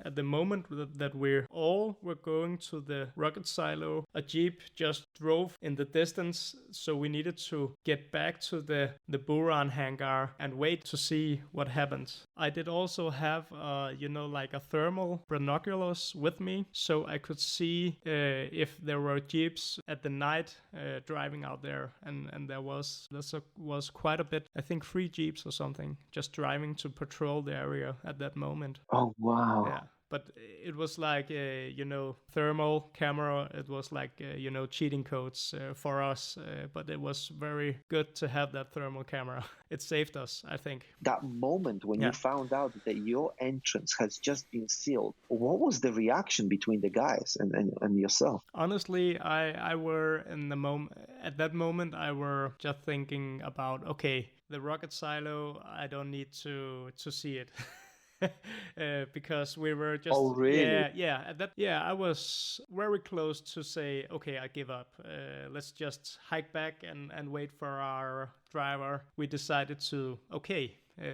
Speaker 3: at the moment that we all were going to the rocket silo, a jeep just drove in the distance, so we needed to get back to the Buran hangar and wait to see what happened. I did also have like a thermal binoculars with me, so I could see if there were jeeps at the night driving out there, and there was quite a bit, I think 3 jeeps or something, just driving to patrol the area at that moment.
Speaker 4: Oh, wow.
Speaker 3: Yeah. But it was like, thermal camera. It was like, cheating codes for us. But it was very good to have that thermal camera. It saved us, I think.
Speaker 4: That moment when you found out that your entrance has just been sealed, what was the reaction between the guys and yourself?
Speaker 3: Honestly, I were in the moment. At that moment, I were just thinking about, okay, the rocket silo, I don't need to see it. Because we were just...
Speaker 4: Oh, really?
Speaker 3: Yeah, I was very close to say, okay, I give up. Let's just hike back and wait for our driver. We decided to,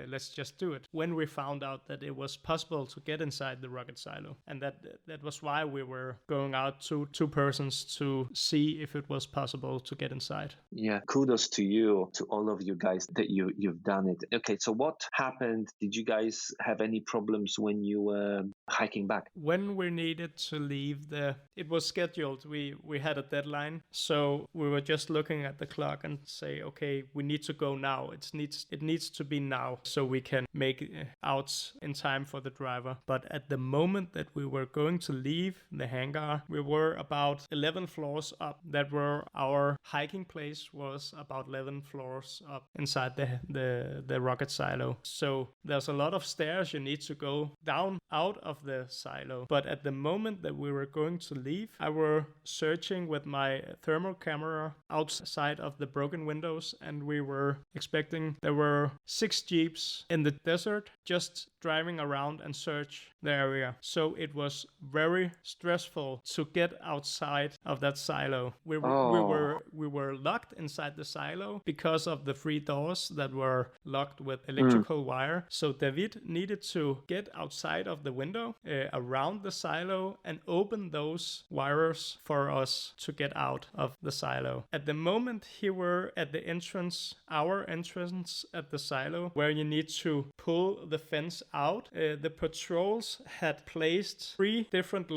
Speaker 3: let's just do it. When we found out that it was possible to get inside the rocket silo, and that was why we were going out two persons to see if it was possible to get inside.
Speaker 4: Yeah, kudos to you, to all of you guys that you've done it. Okay, so what happened? Did you guys have any problems when you were hiking back?
Speaker 3: When we needed to leave it was scheduled. We had a deadline, so we were just looking at the clock and say, okay, we need to go now. It needs to be now, so we can make out in time for the driver. But at the moment that we were going to leave the hangar, we were about 11 floors up. That were our hiking place, was about 11 floors up inside the rocket silo. So there's a lot of stairs you need to go down out of the silo. But at the moment that we were going to leave, I were searching with my thermal camera outside of the broken windows, and we were expecting there were 6 jeeps in the desert just driving around and search the area. So it was very stressful to get outside of that silo. We were locked inside the silo because of the 3 doors that were locked with electrical wire. So David needed to get outside of the window around the silo and open those wires for us to get out of the silo. At the moment he were at the entrance, our entrance at the silo, where you need to pull the fence out. The patrols had placed 3 different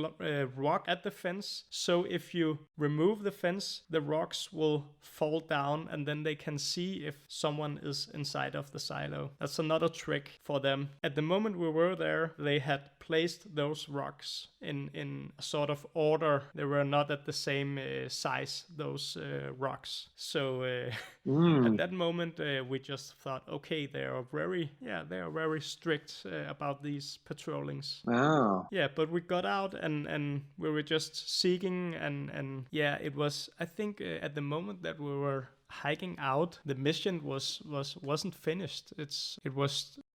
Speaker 3: rock at the fence, so if you remove the fence, the rocks will fall down, and then they can see if someone is inside of the silo. That's another trick for them. At the moment we were there, they had placed those rocks in a sort of order. They were not at the same size, those rocks. So at that moment we just thought, okay, they are very strict about these patrollings.
Speaker 4: Wow.
Speaker 3: Yeah, but we got out and we were just seeking and it was, I think at the moment that we were hiking out, the mission wasn't finished.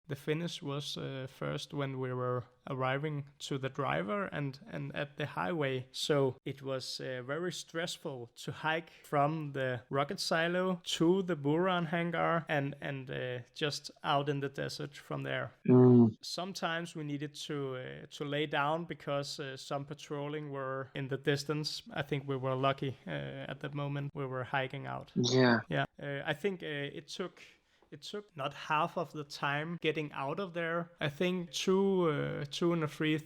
Speaker 3: The finish was first when we were arriving to the driver and at the highway. So it was very stressful to hike from the rocket silo to the Buran hangar and just out in the desert from there. Sometimes we needed to lay down because some patrolling were in the distance. I think we were lucky at that moment we were hiking out.
Speaker 4: Yeah.
Speaker 3: I think it took it took not half of the time getting out of there. I think two and a third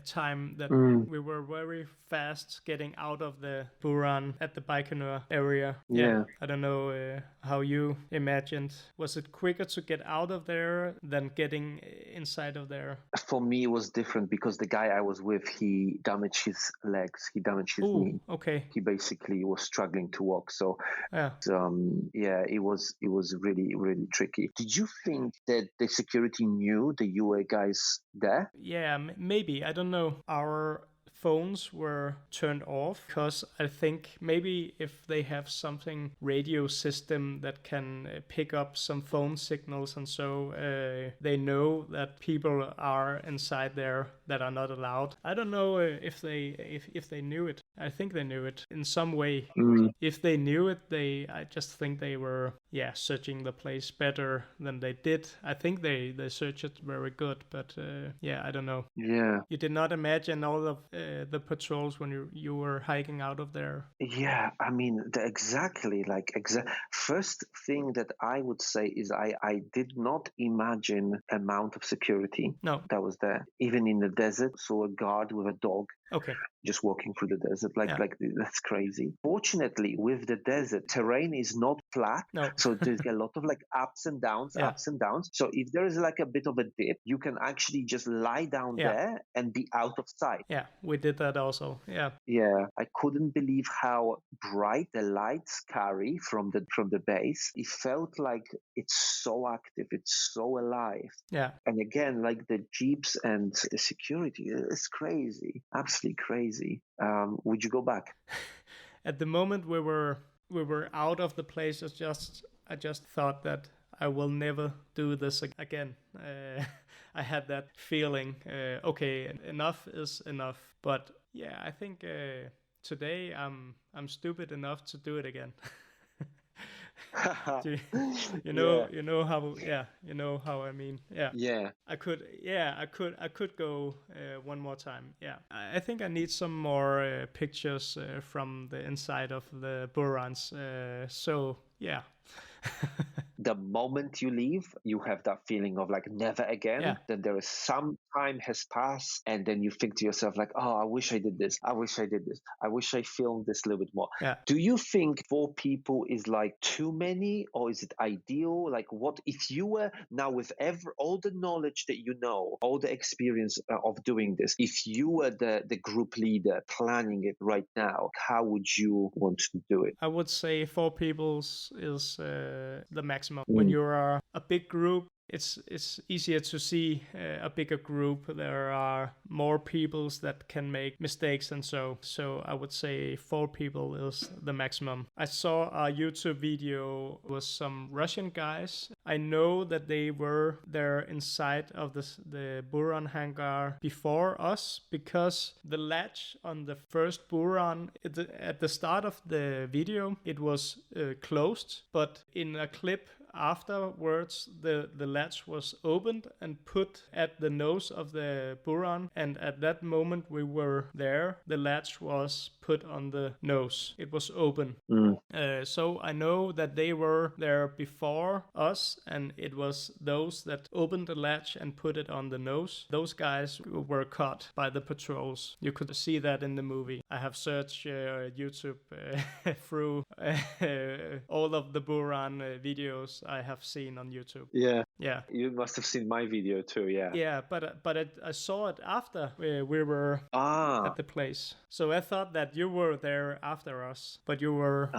Speaker 3: time that we were very fast getting out of the Buran at the Baikonur area.
Speaker 4: Yeah.
Speaker 3: I don't know how you imagined. Was it quicker to get out of there than getting inside of there?
Speaker 4: For me, it was different because the guy I was with, he damaged his legs, he damaged his knee.
Speaker 3: Okay.
Speaker 4: He basically was struggling to walk. So,
Speaker 3: Yeah.
Speaker 4: it was really, really tricky. Did you think that the security knew that you were guys there?
Speaker 3: Yeah, maybe. I don't know. Our phones were turned off because I think maybe if they have something radio system that can pick up some phone signals, and so they know that people are inside there that are not allowed. I don't know if they knew it. I think they knew it in some way. If they knew it, I just think they were searching the place better than they did. I think they searched it very good, but I don't know.
Speaker 4: Yeah.
Speaker 3: You did not imagine all of the patrols when you were hiking out of there.
Speaker 4: Yeah, I mean, first thing that I would say is I did not imagine amount of security that was there. Even in the desert, saw a guard with a dog.
Speaker 3: Okay.
Speaker 4: Just walking through the desert, that's crazy. Fortunately, with the desert, terrain is not flat, so there's a lot of ups and downs. So if there is a bit of a dip, you can actually just lie down there and be out of sight.
Speaker 3: Yeah, we did that also. Yeah.
Speaker 4: Yeah, I couldn't believe how bright the lights carry from the base. It felt like it's so active, it's so alive.
Speaker 3: Yeah.
Speaker 4: And again, the jeeps and the security, it's crazy, absolutely crazy. Would you go back?
Speaker 3: At the moment we were out of the place, I just thought that I will never do this again. I had that feeling. Okay, enough is enough. But yeah, I think today I'm stupid enough to do it again. You know how I mean. Yeah. I could go one more time. Yeah. I think I need some more pictures from the inside of the Burans. So yeah.
Speaker 4: The moment you leave, you have that feeling of never again.
Speaker 3: Yeah.
Speaker 4: Then there is some time has passed, and then you think to yourself oh, I wish I did this. I wish I did this. I wish I filmed this a little bit more.
Speaker 3: Yeah.
Speaker 4: Do you think 4 people is too many, or is it ideal? What if you were now with all the knowledge that you know, all the experience of doing this, if you were the group leader planning it right now, how would you want to do it?
Speaker 3: I would say 4 people is the maximum. When you are a big group, it's easier to see a bigger group. There are more peoples that can make mistakes, and so I would say 4 people is the maximum. I saw a YouTube video with some Russian guys. I know that they were there inside of the Buran hangar before us, because the latch on the first Buran at the start of the video, it was closed, but in a clip afterwards the latch was opened and put at the nose of the Buran, and at that moment we were there, the latch was put on the nose. It was open. So I know that they were there before us, and it was those that opened the latch and put it on the nose. Those guys were caught by the patrols. You could see that in the movie. I have searched YouTube through all of the Buran videos I have seen on YouTube.
Speaker 4: Yeah.
Speaker 3: Yeah.
Speaker 4: You must have seen my video too, yeah.
Speaker 3: Yeah, but I saw it after we were at the place. So I thought that you were there after us, but you were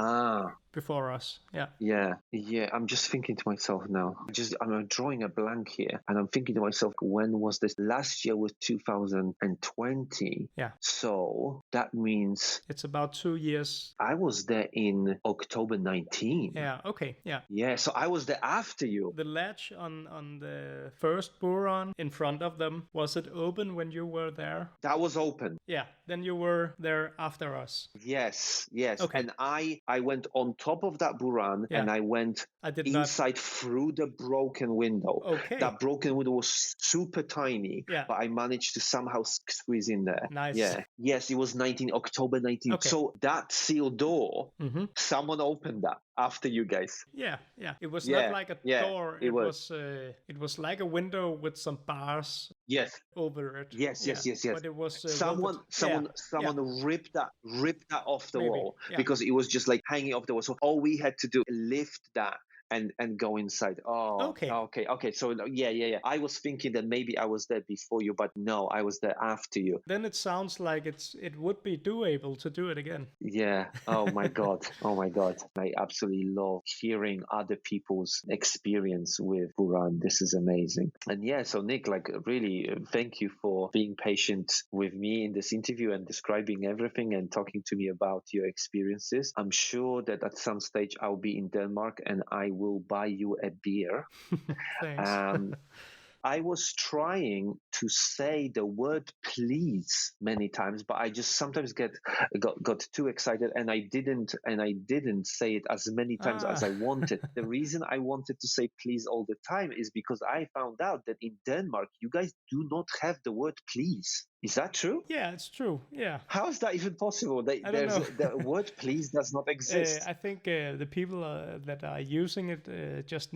Speaker 3: before us. Yeah.
Speaker 4: Yeah. I'm just thinking to myself now. I'm drawing a blank here, and I'm thinking to myself, when was this? Last year was 2020.
Speaker 3: Yeah.
Speaker 4: So that means
Speaker 3: it's about 2 years.
Speaker 4: I was there in October 19.
Speaker 3: Yeah. Okay. Yeah.
Speaker 4: Yeah. So I was there after you.
Speaker 3: The latch on the first Buran in front of them, was it open when you were there?
Speaker 4: That was open.
Speaker 3: Yeah. Then you were there after us.
Speaker 4: Yes.
Speaker 3: Okay.
Speaker 4: And I went on top of that Buran, and I went inside through the broken window.
Speaker 3: Okay.
Speaker 4: That broken window was super tiny, but I managed to somehow squeeze in there.
Speaker 3: Nice.
Speaker 4: Yeah. Yes, it was October 19.
Speaker 3: Okay.
Speaker 4: So that sealed door, someone opened that. after you guys.
Speaker 3: Yeah. It was
Speaker 4: Yeah,
Speaker 3: not like a
Speaker 4: yeah,
Speaker 3: door.
Speaker 4: it was.
Speaker 3: It was like a window with some bars
Speaker 4: Yes,
Speaker 3: over it.
Speaker 4: yes,
Speaker 3: Yeah.
Speaker 4: yes, yes, yes.
Speaker 3: But it was
Speaker 4: Someone,
Speaker 3: welded. Yeah.
Speaker 4: ripped that off the
Speaker 3: Maybe.
Speaker 4: wall
Speaker 3: Yeah.
Speaker 4: because it was just like hanging off the wall. So all we had to do lift that and go inside. Oh,
Speaker 3: Okay.
Speaker 4: okay. So yeah. I was thinking that maybe I was there before you, but no, I was there after you.
Speaker 3: Then it sounds like it would be doable to do it again.
Speaker 4: Yeah. Oh my God. I absolutely love hearing other people's experience with Buran. This is amazing. And yeah, so Nick, like really thank you for being patient with me in this interview and describing everything and talking to me about your experiences. I'm sure that at some stage I'll be in Denmark and I will buy you a beer.
Speaker 3: Thanks.
Speaker 4: I was trying to say the word please many times, but I just sometimes got too excited and I didn't say it as many times as I wanted. The reason I wanted to say please all the time is because I found out that in Denmark you guys do not have the word please. Is that true?
Speaker 3: Yeah, it's true. Yeah.
Speaker 4: How is that even possible?
Speaker 3: I don't know.
Speaker 4: The word please does not exist.
Speaker 3: I think the people that are using it just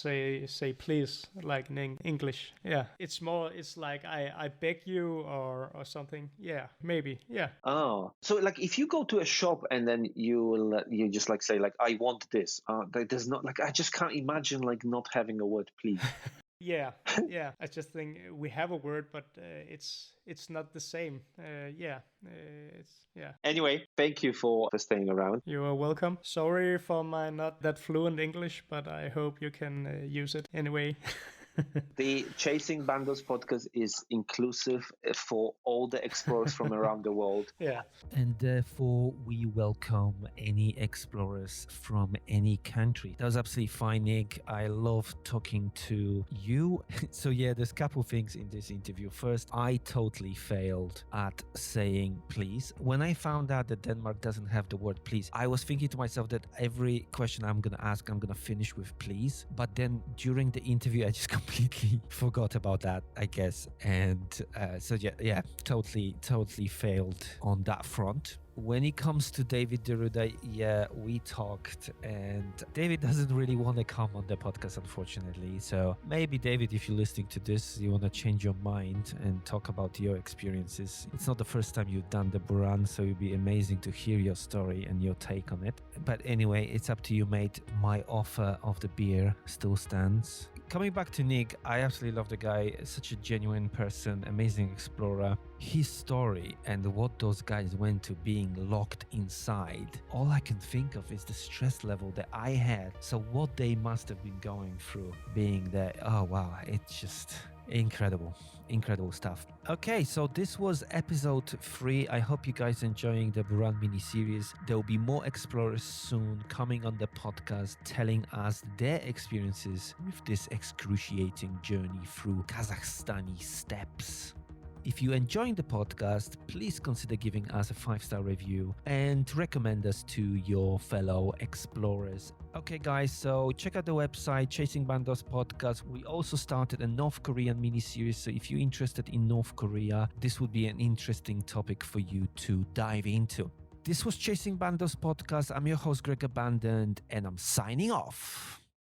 Speaker 3: say please, like in English. Yeah, it's more. It's like I beg you or something. Yeah, maybe. Yeah.
Speaker 4: Oh, so like if you go to a shop and then you just like say like I want this. There's not like I just can't imagine like not having a word please.
Speaker 3: Yeah. I just think we have a word, but it's not the same.
Speaker 4: Anyway, thank you for staying around.
Speaker 3: You are welcome. Sorry for my not that fluent English, but I hope you can use it anyway.
Speaker 4: The Chasing Bandos podcast is inclusive for all the explorers from around the world.
Speaker 3: Yeah.
Speaker 2: And therefore, we welcome any explorers from any country. That was absolutely fine, Nick. I love talking to you. So yeah, there's a couple things in this interview. First, I totally failed at saying please. When I found out that Denmark doesn't have the word please, I was thinking to myself that every question I'm going to ask, I'm going to finish with please. But then during the interview, I just completely forgot about that, I guess. And so yeah, totally failed on that front. When it comes to David Deruda, yeah, we talked, and David doesn't really want to come on the podcast, unfortunately. So maybe, David, if you're listening to this, you want to change your mind and talk about your experiences. It's not the first time you've done the Buran, so it'd be amazing to hear your story and your take on it. But anyway, it's up to you, mate. My offer of the beer still stands. Coming back to Nick, I absolutely love the guy. Such a genuine person, amazing explorer. His story and what those guys went to being locked inside, all I can think of is the stress level that I had. So what they must have been going through being there. Oh wow, it's just incredible stuff. Okay, so this was episode 3. I hope you guys are enjoying the Buran mini-series. There will be more explorers soon coming on the podcast telling us their experiences with this excruciating journey through Kazakhstani steppes. If you're enjoying the podcast, please consider giving us a 5-star review and recommend us to your fellow explorers. Okay, guys, so check out the website, Chasing Bandos Podcast. We also started a North Korean mini-series, so if you're interested in North Korea, this would be an interesting topic for you to dive into. This was Chasing Bandos Podcast. I'm your host, Greg Abandoned, and I'm signing off.